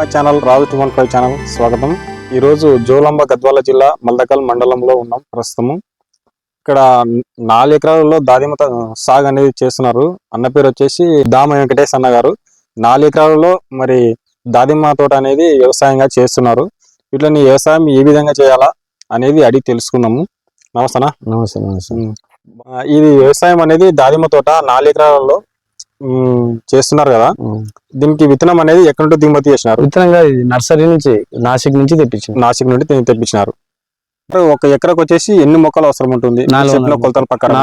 My channel Raju 215 channel స్వాగతం. ఈరోజు జోగులాంబ గద్వాల జిల్లా మల్దకల్ మండలంలో ఉన్నాం. ప్రస్తుతము ఇక్కడ 4 ఎకరాలలో దానిమ్మ సాగు అనేది చేస్తున్నారు. అన్న పేరు వచ్చేసి దామ వెంకటేష్ అన్న గారు. 4 ఎకరాలలో మరి దానిమ్మ తోట అనేది వ్యవసాయంగా చేస్తున్నారు. వీటిని వ్యవసాయం ఏ విధంగా చేయాలా అనేది అడిగి తెలుసుకుందాము. నమస్తే. నమస్తే. ఇది వ్యవసాయం అనేది దానిమ్మ తోట 4 ఎకరాలలో చేస్తున్నారు కదా. దీనికి విత్తనం అనేది ఎక్కడి నుండి దిగుమతి చేసినారు? విత్తనంగా నర్సరీ నుంచి నాసిక్ నుంచి తెప్పించారు. నాసిక్ నుండి తెప్పించినారు. ఒక ఎకరకు వచ్చేసి ఎన్ని మొక్కలు అవసరం ఉంటుంది? కొలతల ప్రకారం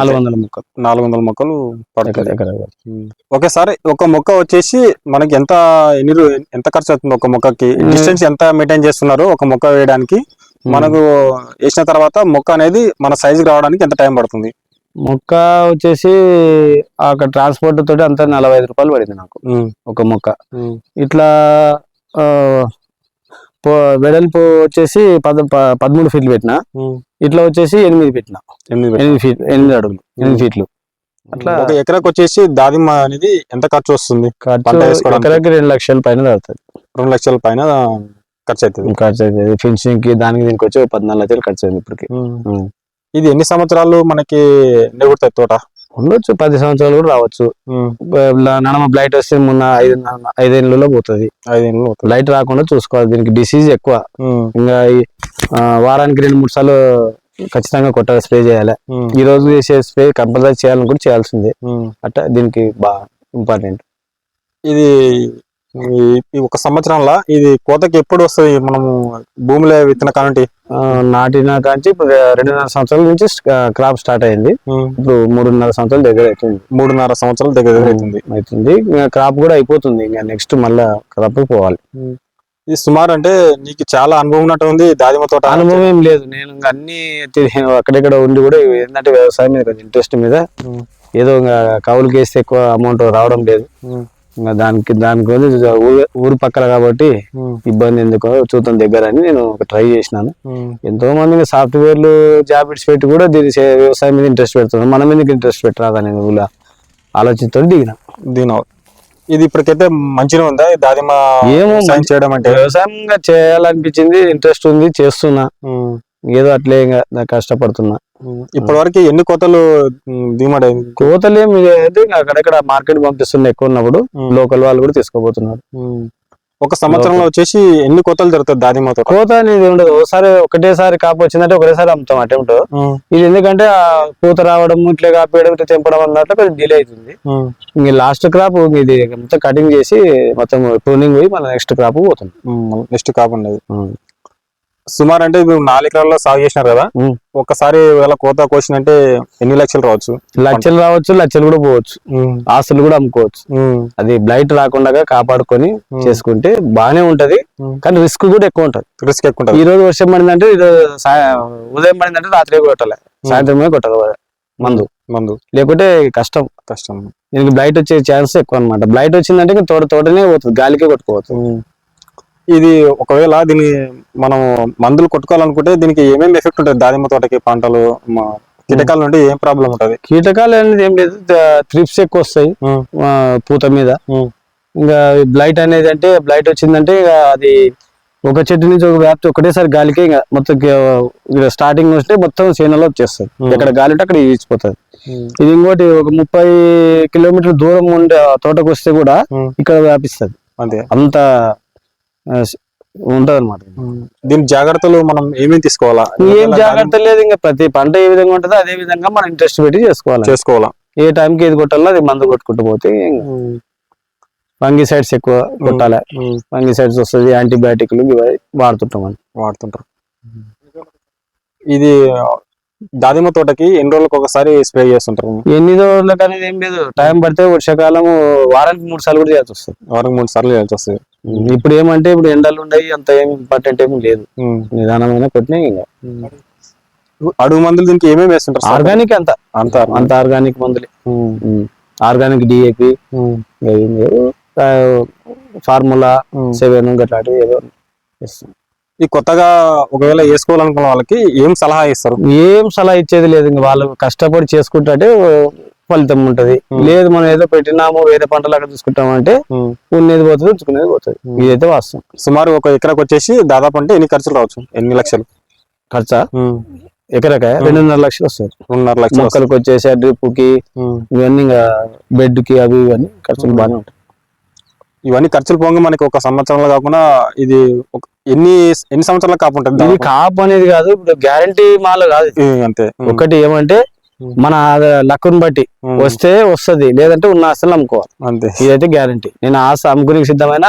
400 మొక్కలు పడుతుంది. ఒకేసారి ఒక మొక్క వచ్చేసి మనకి ఎంత ఖర్చు అవుతుంది? ఒక మొక్కకి డిస్టెన్స్ ఎంత మెయింటైన్ చేస్తున్నారు? ఒక మొక్క వేయడానికి మనకు వేసిన తర్వాత మొక్క అనేది మన సైజుకి రావడానికి ఎంత టైం పడుతుంది? మొక్క వచ్చేసి అక్కడ ట్రాన్స్పోర్ట్ తోటి అంతా 45 రూపాయలు పడింది నాకు ఒక మొక్క. ఇట్లా వెడల్పు వచ్చేసి 13 ఫీట్లు పెట్టిన, ఇట్లా వచ్చేసి 8 పెట్టిన. 8 అడుగులు 8 ఫీట్లు. అట్లా ఒక ఎకరాకు వచ్చేసి దానిమ్మ అనేది ఎంత ఖర్చు వస్తుంది? ఎకరాకి 2 లక్షల పైన పడుతుంది. 2 లక్షల పైన ఖర్చు అవుతుంది. ఫినిషింగ్ కి దానికి దీనికి వచ్చి 14 లక్షలు ఖర్చు అయింది ఇప్పటికి. ఇది ఎన్ని సంవత్సరాలు మనకి నిలబడుతుంది తోట? ఉండొచ్చు 10 సంవత్సరాలు కూడా రావచ్చు. నడమ బ్లైట్ వస్తే మొన్న 5 ఏళ్ళలో పోతుంది. 5 ఏళ్ళు బ్లైట్ రాకుండా చూసుకోవాలి. దీనికి డిసీజ్ ఎక్కువ. ఇంకా వారానికి 2-3 సార్లు ఖచ్చితంగా కొట్టాలి, స్ప్రే చేయాలి. ఈ రోజు చేసే స్ప్రే కంపల్సరీ చేయాలని కూడా చేయాల్సిందే. అట్లా దీనికి బాగా ఇంపార్టెంట్. ఇది ఒక సంవత్సరంలో ఇది కోతకి ఎప్పుడు వస్తుంది? మనము భూమిలో విత్తన కానుంటి నాటిన కాంచి ఇప్పుడు 2.5 సంవత్సరాల నుంచి క్రాప్ స్టార్ట్ అయింది. ఇప్పుడు 3.5 సంవత్సరాల దగ్గర అవుతుంది. 3.5 సంవత్సరాల దగ్గర అవుతుంది. క్రాప్ కూడా అయిపోతుంది. ఇంకా నెక్స్ట్ మళ్ళా క్రాప్ పోవాలి. ఇది సుమారు అంటే నీకు చాలా అనుభవం ఉన్నట్టు ఉంది దానిమ్మ తోట. అనుభవం ఏం లేదు, నేను అన్ని అక్కడెక్కడ ఉండి కూడా ఏంటంటే వ్యవసాయం మీద ఇంట్రెస్ట్ మీద ఏదో కౌలుకి వేస్తే ఎక్కువ అమౌంట్ రావడం లేదు. ఇంకా దానికి ఊరు పక్కల కాబట్టి ఇబ్బంది ఎందుకో చూద్దాం దగ్గర అని నేను ఒక ట్రై చేసినాను. ఎంతో మంది సాఫ్ట్వేర్లు జాబ్స్ పెట్టి కూడా దీని వ్యవసాయం మీద ఇంట్రెస్ట్ పెడుతున్నాను. మన మీద ఇంట్రెస్ట్ పెట్టరాదని ఊళ్ళో ఆలోచిస్తూ దిగిన. ఇది ఇప్పటికైతే మంచిగా ఉందా దానిమ్మ ఏమో చేయడం? అంటే వ్యవసాయంగా చేయాలనిపించింది, ఇంట్రెస్ట్ ఉంది, చేస్తున్నా. ఏదో అట్లే ఇంకా కష్టపడుతున్నా. ఇప్పటి వరకు ఎన్ని కోతలు దిగుమడి? కోతలు ఏమి అయితే అక్కడెక్కడ మార్కెట్ పంపిస్తున్నా ఎక్కువ ఉన్నప్పుడు లోకల్ వాళ్ళు కూడా తీసుకోబోతున్నారు. ఒక సంవత్సరంలో వచ్చేసి ఎన్ని కోతలు జరుగుతుంది దానిమ్మ తోట? కోత అనేది ఉండదు. ఒకటేసారి కాపు వచ్చిందంటే ఒకటేసారి అమ్ముతాం అటెంప్ట్. ఇది ఎందుకంటే ఆ పూత రావడం, ఇట్లా కాపేయడం, ఇట్లా తెంపడం అన్నట్లు కొంచెం డిలే అవుతుంది. ఇంక లాస్ట్ క్రాప్ ఇది మొత్తం కటింగ్ చేసి మొత్తం ప్రూనింగ్ పోయి మన నెక్స్ట్ క్రాప్ పోతుంది. నెక్స్ట్ క్రాప్ ఉండదు. సుమారు అంటే 4 ఎకరాల్లో సాగు చేసినారు కదా. ఒక్కసారి కోత కోసిందంటే ఎన్ని లక్షలు రావచ్చు? లక్షలు కూడా పోవచ్చు. ఆస్తులు కూడా అమ్ముకోవచ్చు. అది బ్లైట్ రాకుండా కాపాడుకొని చేసుకుంటే బాగానే ఉంటది. కానీ రిస్క్ కూడా ఎక్కువ ఉంటది. ఈ రోజు వర్షం పడిందంటే ఉదయం పడిందంటే రాత్రి కొట్టాలి, సాయంత్రమే కొట్టాలి మందు లేకుంటే కష్టం. దీనికి బ్లైట్ వచ్చే ఛాన్స్ ఎక్కువ అనమాట. బ్లైట్ వచ్చిందంటే తోటనే పోతుంది, గాలికే కొట్టుకోవచ్చు. ఇది ఒకవేళ దీన్ని మనం మందులు కొట్టుకోవాలనుకుంటే దీనికి ఏమేమి ఎఫెక్ట్ ఉంటుంది? దానిమ్మ తోటకి పంటలు కీటకాల నుండి ఏం ప్రాబ్లం ఉంటుంది? కీటకాలు అనేది ఏం లేదు, త్రిప్స్ ఎక్కువ వస్తాయి పూత మీద. ఇంకా బ్లైట్ అనేది అంటే బ్లైట్ వచ్చిందంటే అది ఒక చెట్టు నుంచి ఒక వ్యాప్తి ఒకటేసారి గాలికి ఇంకా మొత్తం స్టార్టింగ్ వస్తే మొత్తం చేనులో వచ్చేస్తుంది. ఎక్కడ గాలి ఉంటే అక్కడ ఈచిపోతుంది. ఇది ఇంకోటి ఒక 30 కిలోమీటర్ల దూరం ఉండే తోటకు వస్తే కూడా ఇక్కడ వ్యాపిస్తుంది. అంత ఉంటది అనమాట. దీని జాగ్రత్తలు మనం ఏమేమి తీసుకోవాలా? ఏం జాగ్రత్త లేదు, ఇంకా ప్రతి పంట ఏ విధంగా ఉంటుందో అదే విధంగా మనం ఇంట్రెస్ట్ పెట్టి చేసుకోవాలా. ఏ టైంకి ఏది కొట్టాలో అది మందు కొట్టుకుంటూ పోతే ఫంగిసైడ్స్ ఎక్కువ కొట్టాలి. ఫంగిసైడ్స్ వస్తుంది, యాంటీబయాటిక్లు వాడుతుంటారు. ఇది దానిమ్మ తోటకి ఎన్ని రోజులకు ఒకసారి స్ప్రే చేస్తుంటారు? ఎన్ని రోజులకు అనేది ఏం లేదు, టైం పడితే వర్షాకాలం వారానికి 3 సార్లు కూడా చేయాల్సి వస్తుంది. వారానికి 3 సార్లు చేయాల్సి వస్తుంది. ఇప్పుడు ఏమంటే ఇప్పుడు ఎండలు ఉన్నాయి, అంత ఏం ఇంపార్టెంట్ ఏమి లేదు, నిదానమైన కొట్టినాయి. ఇంకా అడుగు మందులు దీనికి ఏమేమి వేస్తుంటారు? ఆర్గానిక్ అంత ఆర్గానిక్ మందులే. ఆర్గానిక్ డిఏపి, ఫార్ములా 7 గట్లాంటివి ఏదో ఇస్తుంది. ఈ కొత్తగా ఒకవేళ వేసుకోవాలనుకున్న వాళ్ళకి ఏం సలహా ఇస్తారు? ఏం సలహా ఇచ్చేది లేదు. ఇంకా వాళ్ళు కష్టపడి చేసుకుంటే ఫలితం ఉంటది. లేదు మనం ఏదో పెట్టినాము వేరే పంటలు అక్కడ చూసుకుంటాం అంటే ఉన్నది పోతుంది, ఉంచుకునేది పోతుంది. ఇదైతే వాస్తవం. సుమారు ఒక ఎకరాకు వచ్చేసి దాదాపు అంటే ఎన్ని ఖర్చులు రావచ్చు? ఎన్ని లక్షలు ఖర్చా? ఎకరకాయ 2.5 లక్షలు వస్తుంది. 2.5 లక్షలు మొక్కలకు వచ్చేసి డ్రిప్ కి ఇవన్నీ ఇంకా బెడ్ కి అవి ఇవన్నీ ఖర్చులు బాగానే ఉంటాయి. ఇవన్నీ ఖర్చులు పోగా మనకి ఒక సంవత్సరంలో కాకుండా ఇది ఎన్ని సంవత్సరాల కాపు ఉంటుంది? ఇది కాపు అనేది కాదు, ఇప్పుడు గ్యారంటీ మాల కాదు. అంతే. ఒకటి ఏమంటే మన లక్కుని బట్టి వస్తే వస్తది, లేదంటే ఉన్న ఆస్తులు అమ్ముకోవాలి. అంతే. ఇదైతే గ్యారంటీ. నేను ఆస్తి అమ్ముకునే సిద్ధమైన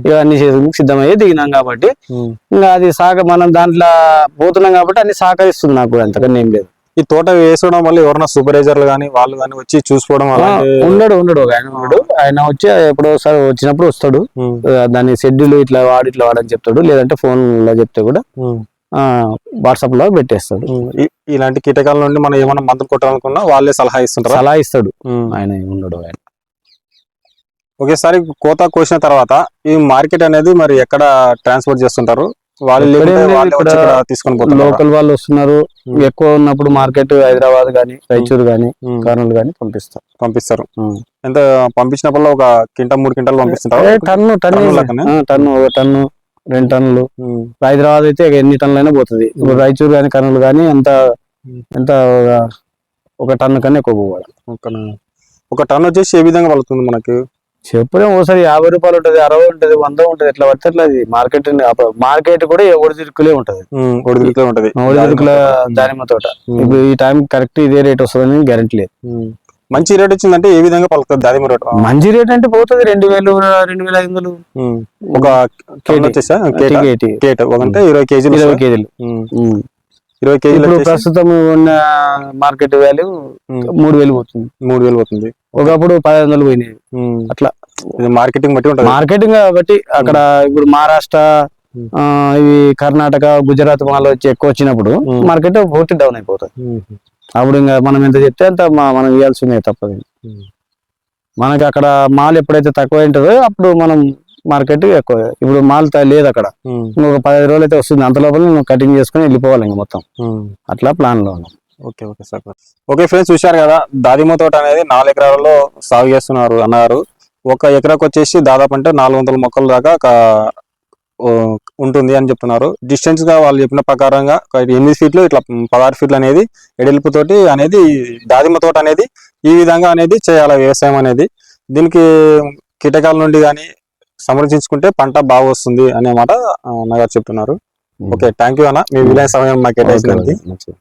ఇవన్నీ సిద్ధమయ్యే దిగినాం కాబట్టి ఇంకా అది మనం దాంట్లో పోతున్నాం కాబట్టి అన్ని సహకరిస్తుంది నాకు, అంతకన్నా ఏం లేదు. ఈ తోట వేసడం వల్ల ఎవరైనా సూపర్వైజర్లు కానీ వాళ్ళు కానీ వచ్చి చూసుకోవడం? ఉండడు ఒక ఆయన ఉన్నాడు. ఆయన వచ్చి ఎప్పుడో ఒకసారి వచ్చినప్పుడు వస్తాడు, దాని షెడ్యూల్ ఇట్లా వాడని చెప్తాడు, లేదంటే ఫోన్ లో చెప్తే కూడా వాట్సాప్ లో పెట్టేస్తాడు. ఇలాంటి కీటకాల నుండి మనం ఏమైనా మందులు కొట్టాలనుకున్నా వాళ్ళే సలహా ఇస్తాడు. ఆయన ఉండడు ఆయన. ఒకేసారి కోత కోసిన తర్వాత ఈ మార్కెట్ అనేది మరి ఎక్కడ ట్రాన్స్పోర్ట్ చేస్తుంటారు? వాళ్ళు తీసుకొని పోతారు? లోకల్ వాళ్ళు వస్తున్నారు. ఎక్కువ ఉన్నప్పుడు మార్కెట్ హైదరాబాద్ గానీ, రాయచూరు గానీ, కర్నూలు గానీ పంపిస్తారు. ఎంత పంపించినప్పుడు ఒక క్వింటల్ 3 క్వింటాలు పంపిస్తుంటారు? టన్ను 2 టన్నులు. హైదరాబాద్ అయితే ఎన్ని టన్నులైనా పోతుంది. ఇప్పుడు రాయచూరు గానీ, కర్నూలు గానీ ఎంత 1 టన్ను కన్నా ఎక్కువ పోవాలి. 1 టన్ను వచ్చేసి ఏ విధంగా పడుతుంది మనకి? చెప్పలేము. ఒకసారి 50 రూపాయలు ఉంటది, 60 ఉంటది, 100 ఉంటది. ఎట్లా పడితే అట్లా. అది మార్కెట్ కూడా ఒడిదుడుకులే ఉంటది. ఒడిదుడుకుల దానిమ్మ తోట ఇప్పుడు ఈ టైం కరెక్ట్ ఇదే రేట్ వస్తుందని గ్యారెంటీ లేదు. మంచి రేట్ వచ్చిందంటే ఏ విధంగా పలుకుతుంది దానిమ్మ రేట్? మంచి రేట్ అంటే పోతుంది 2,000, 2,500. ఒక కేట్ అంటే 20 కేజీలు. 20 కేజీలు. ఇప్పుడు ప్రస్తుతం ఉన్న మార్కెట్ వాల్యూ 3,000 పోతుంది. 3,000 పోతుంది. ఒకప్పుడు 1,500 పోయినాయి. అట్లా మార్కెటింగ్ బట్టి ఉంటుంది. మార్కెటింగ్ బట్టి అక్కడ ఇప్పుడు మహారాష్ట్ర, ఇవి కర్ణాటక, గుజరాత్ మాల్ వచ్చి ఎక్కువ వచ్చినప్పుడు మార్కెట్ పూర్తి డౌన్ అయిపోతుంది. అప్పుడు ఇంకా మనం ఎంత చెప్తే అంత మనం ఇవ్వాల్సిందే, తప్పదు. మనకి అక్కడ మాల్ ఎప్పుడైతే తక్కువ ఉంటుందో అప్పుడు మనం మార్కెట్ ఎక్కువ. ఇప్పుడు మాల్ లేదు అక్కడ, ఇంకొక 15 రోజులు అయితే వస్తుంది. అంత లోపల నువ్వు కటింగ్ చేసుకుని వెళ్ళిపోవాలి ఇంకా మొత్తం. అట్లా ప్లాన్ లో ఉన్నాం. ఓకే ఫ్రెండ్స్, చూశారు కదా దానిమ్మ తోట అనేది 4 ఎకరాలలో సాగు చేస్తున్నారు అన్నారు. 1 ఎకరాకు వచ్చేసి దాదాపు అంటే 400 మొక్కల దాకా ఉంటుంది అని చెప్తున్నారు. డిస్టెన్స్ గా వాళ్ళు చెప్పిన ప్రకారంగా 8 ఫీట్లు ఇట్లా 16 ఫీట్లు అనేది ఎడల్పుతోటి అనేది దానిమ్మ తోట అనేది ఈ విధంగా అనేది చేయాలి వ్యవసాయం అనేది. దీనికి కీటకాల నుండి కానీ సంరక్షించుకుంటే పంట బాగా వస్తుంది అనే మాట అన్నగారు చెప్తున్నారు. ఓకే, థ్యాంక్ యూ అన్న, మీ విలువైన సమయం మాకు కేటాయించినందుకు.